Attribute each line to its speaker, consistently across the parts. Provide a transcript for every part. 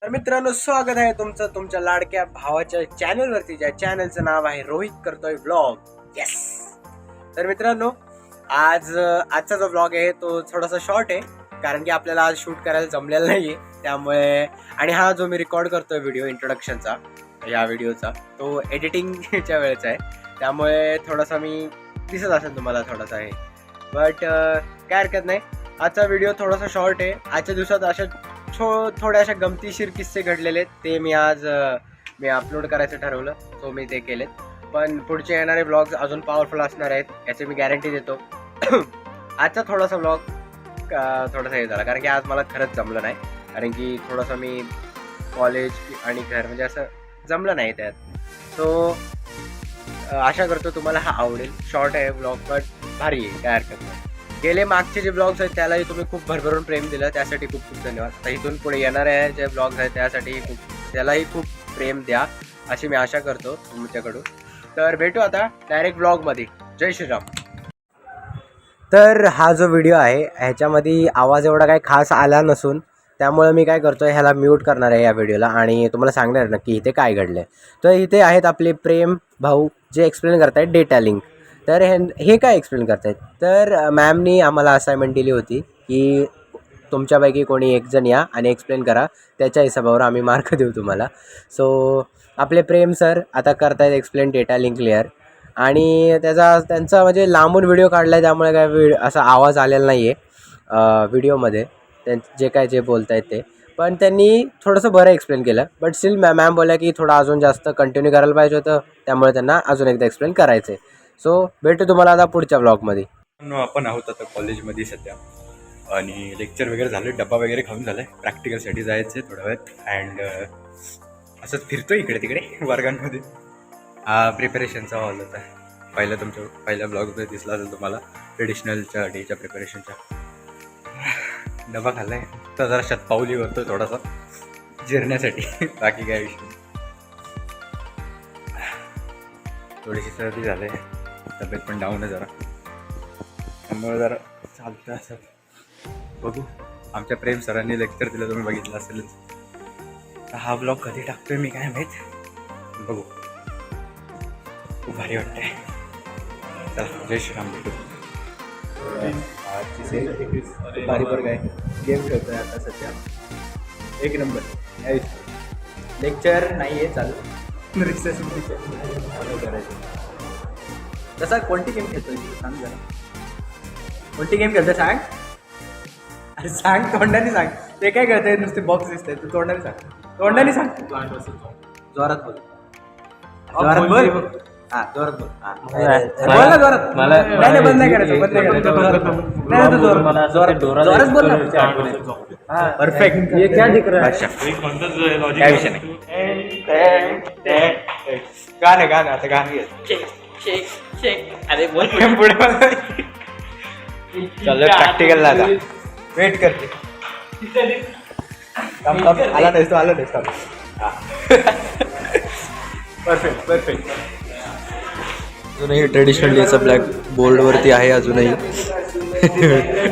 Speaker 1: तर मित्रांनो, स्वागत आहे तुमचं तुमच्या लाडक्या भावाच्या चॅनलवरती, ज्या चॅनलचं नाव आहे रोहित करतोय व्लॉग. येस. तर मित्रांनो, आजचा जो व्लॉग आहे तो थोडासा शॉर्ट आहे, कारण की आपल्याला आज शूट करायला जमलेलं नाहीये. त्यामुळे आणि हा जो मी रेकॉर्ड करतोय व्हिडिओ इंट्रोडक्शनचा, या व्हिडिओचा, तो एडिटिंगच्या वेळेचा आहे. त्यामुळे थोडासा मी दिसत असेल तुम्हाला थोडासा आहे, बट काय हरकत नाही. आजचा व्हिडिओ थोडासा शॉर्ट आहे. आजच्या दिवसात अशा थोड्या अशा गमतीशीर किस्से घडलेले आहेत, ते मी अपलोड करायचं ठरवलं, सो मी ते केलेत. पण पुढचे येणारे व्लॉग्स अजून पॉवरफुल असणार आहेत, याची मी गॅरंटी देतो. आजचा थोडासा व्लॉग थोडासा हे झाला, कारण की आज मला खरंच जमलं नाही, कारण की थोडंसं मी कॉलेज आणि घर म्हणजे असं जमलं नाही त्यात. सो आशा करतो तुम्हाला हा आवडेल. शॉर्ट आहे व्लॉग, बट भारी आहे, काय हरकत नाही. गेले मागचे जे ब्लॉग्स आहेत त्यालाही तुम्ही खूप भरभरून प्रेम दिलं, त्यासाठी खूप खूप धन्यवाद. आता इथून पुढे येणारे जे ब्लॉग्स आहेत त्यालाही खूप प्रेम द्या, अशी मी आशा करतो तुमच्याकडून. तर भेटू आता डायरेक्ट ब्लॉगमध्ये. जय श्रीराम. तर हा जो व्हिडिओ आहे ह्याच्यामध्ये आवाज एवढा काही खास आला नसून, त्यामुळे मी काय करतो, ह्याला म्यूट करणार आहे या व्हिडिओला आणि तुम्हाला सांगणार नक्की इथे काय घडलं आहे. तर इथे आहेत आपले प्रेम भाऊ, जे एक्सप्लेन करत आहेत डेटा लिंक. तर हे काय एक्सप्लेन करत आहेत, तर मॅमनी आम्हाला असाइनमेंट दिली होती की तुमच्यापैकी कोणी एक जण या आणि एक्सप्लेन करा, त्याच्या हिशोबावर आम्ही मार्क देऊ तुम्हाला. सो आपले प्रेम सर आता करतायत एक्सप्लेन डेटा लिंक लेअर, आणि त्यांचा म्हणजे लांबून व्हिडिओ काढला आहे, त्यामुळे काय असा आवाज आलेला नाही आहे व्हिडिओमध्ये, जे काय जे बोलत आहेत ते. पण त्यांनी थोडंसं बरं एक्सप्लेन केलं, बट स्टील मॅम बोलल्या की थोडं अजून जास्त कंटिन्यू करायला पाहिजे होतं, त्यामुळे त्यांना अजून एकदा एक्सप्लेन करायचं आहे. सो भेटू तुम्हाला आता पुढच्या ब्लॉगमध्ये.
Speaker 2: आपण आहोत आता कॉलेजमध्ये सध्या, आणि लेक्चर वगैरे झाले, डब्बा वगैरे खाऊन झालं आहे, प्रॅक्टिकलसाठी जायचं आहे थोड्या वेळात. अँड असंच फिरतो इकडे तिकडे वर्गांमध्ये. हा प्रिपरेशनचा हॉल होता, पहिल्या ब्लॉगमध्ये दिसला असेल तुम्हाला, ट्रेडिशनलच्या डेच्या प्रिपरेशनच्या. डबा खाल्ला आहे, तर जरा शतपावली होतो थोडासा जिरण्यासाठी, बाकी काय विषय नाही. थोडीशी सर्दी झाली आहे, तब्येत पण डाऊन आहे जरा, त्यामुळे जरा चालतं असं. बघू, आमच्या प्रेम सरांनी लेक्चर दिलं, तुम्ही बघितलं असेल. हा ब्लॉग कधी टाकतोय मी काय माहीत, बघू. खूप भारी वाटतंय. चला, जय श्रीराम. भेटू. भारी बरं काय गेम खेळतोय आता सध्या, एक नंबर. लेक्चर नाही आहे चालू, रिसेस करायचं. तसा कोणती गेम खेळतोय सांग जरा, कोणती गेम खेळतोय सांग. अरे सांग, तोंडाने सांग. ते काय खेळतंय, नुसते बॉक्स दिसतंय, तू तोंडाने सांग, तोंडाने सांग. जोरात बोल, जोरात बोल. हा, जोरात बोल. बोल ना जोरात. नाही, बंद नाही करायचं, बंद नाही करायचं. नाही तू जोरात बोल ना. परफेक्ट. ये क्या दिख रहा है, काय विषय नाही. गाणं आता गाणं घे. अरे बोल पुढे. चल प्रॅक्टिकलला आता वेट करते. आला नाहीस, आला नाहीस. परफेक्ट. अजूनही ट्रेडिशनल डेचा ब्लॅक बोर्डवरती आहे, अजूनही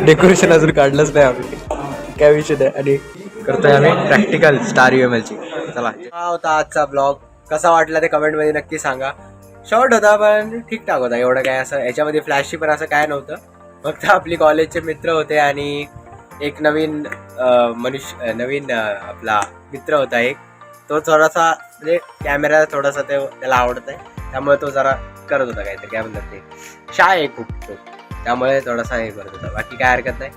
Speaker 2: डेकोरेशन अजून काढलंच नाही आम्ही, काय विषय नाही. आणि करतोय आम्ही प्रॅक्टिकल स्टार UMLची. चला, हा होता आजचा ब्लॉग. कसा वाटला ते कमेंटमध्ये नक्की सांगा. शॉर्ट होता पण ठीकठाक होता, एवढं काय असं याच्यामध्ये फ्लॅशची पण असं काय नव्हतं. फक्त आपली कॉलेजचे मित्र होते आणि एक नवीन आपला मित्र होता एक, तो थोडासा म्हणजे कॅमेरा थोडासा त्याला आवडत आहे, त्यामुळे तो जरा करत होता काहीतरी, काय म्हणतात ते, शाय आहे खूप तो, त्यामुळे थोडासा हे करत होता. बाकी काय हरकत नाही.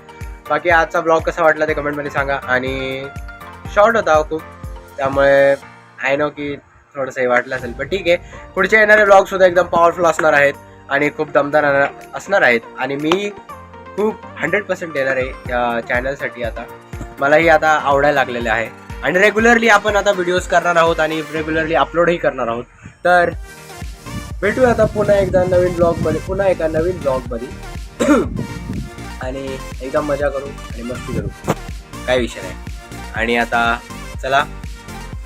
Speaker 2: बाकी आजचा ब्लॉग कसा वाटला ते कमेंटमध्ये सांगा. आणि शॉर्ट होता खूप, त्यामुळे आय नो की थोडंसं हे वाटलं असेल, पण ठीक आहे. पुढचे येणारे ब्लॉगसुद्धा एकदम पॉवरफुल असणार आहेत आणि खूप दमदार असणार आहेत, आणि मी खूप 100% देणार आहे या चॅनलसाठी. आता मलाही आता आवडायला लागलेलं आहे, आणि रेग्युलरली आपण आता व्हिडिओज करणार आहोत आणि रेग्युलरली अपलोडही करणार आहोत. तर भेटू आता पुन्हा एका नवीन ब्लॉगमध्ये आणि एकदम मजा करू आणि मस्ती करू, काय विषय नाही. आणि आता चला,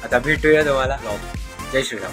Speaker 2: आता भेटूया तुम्हाला ब्लॉग. जय श्रीराम.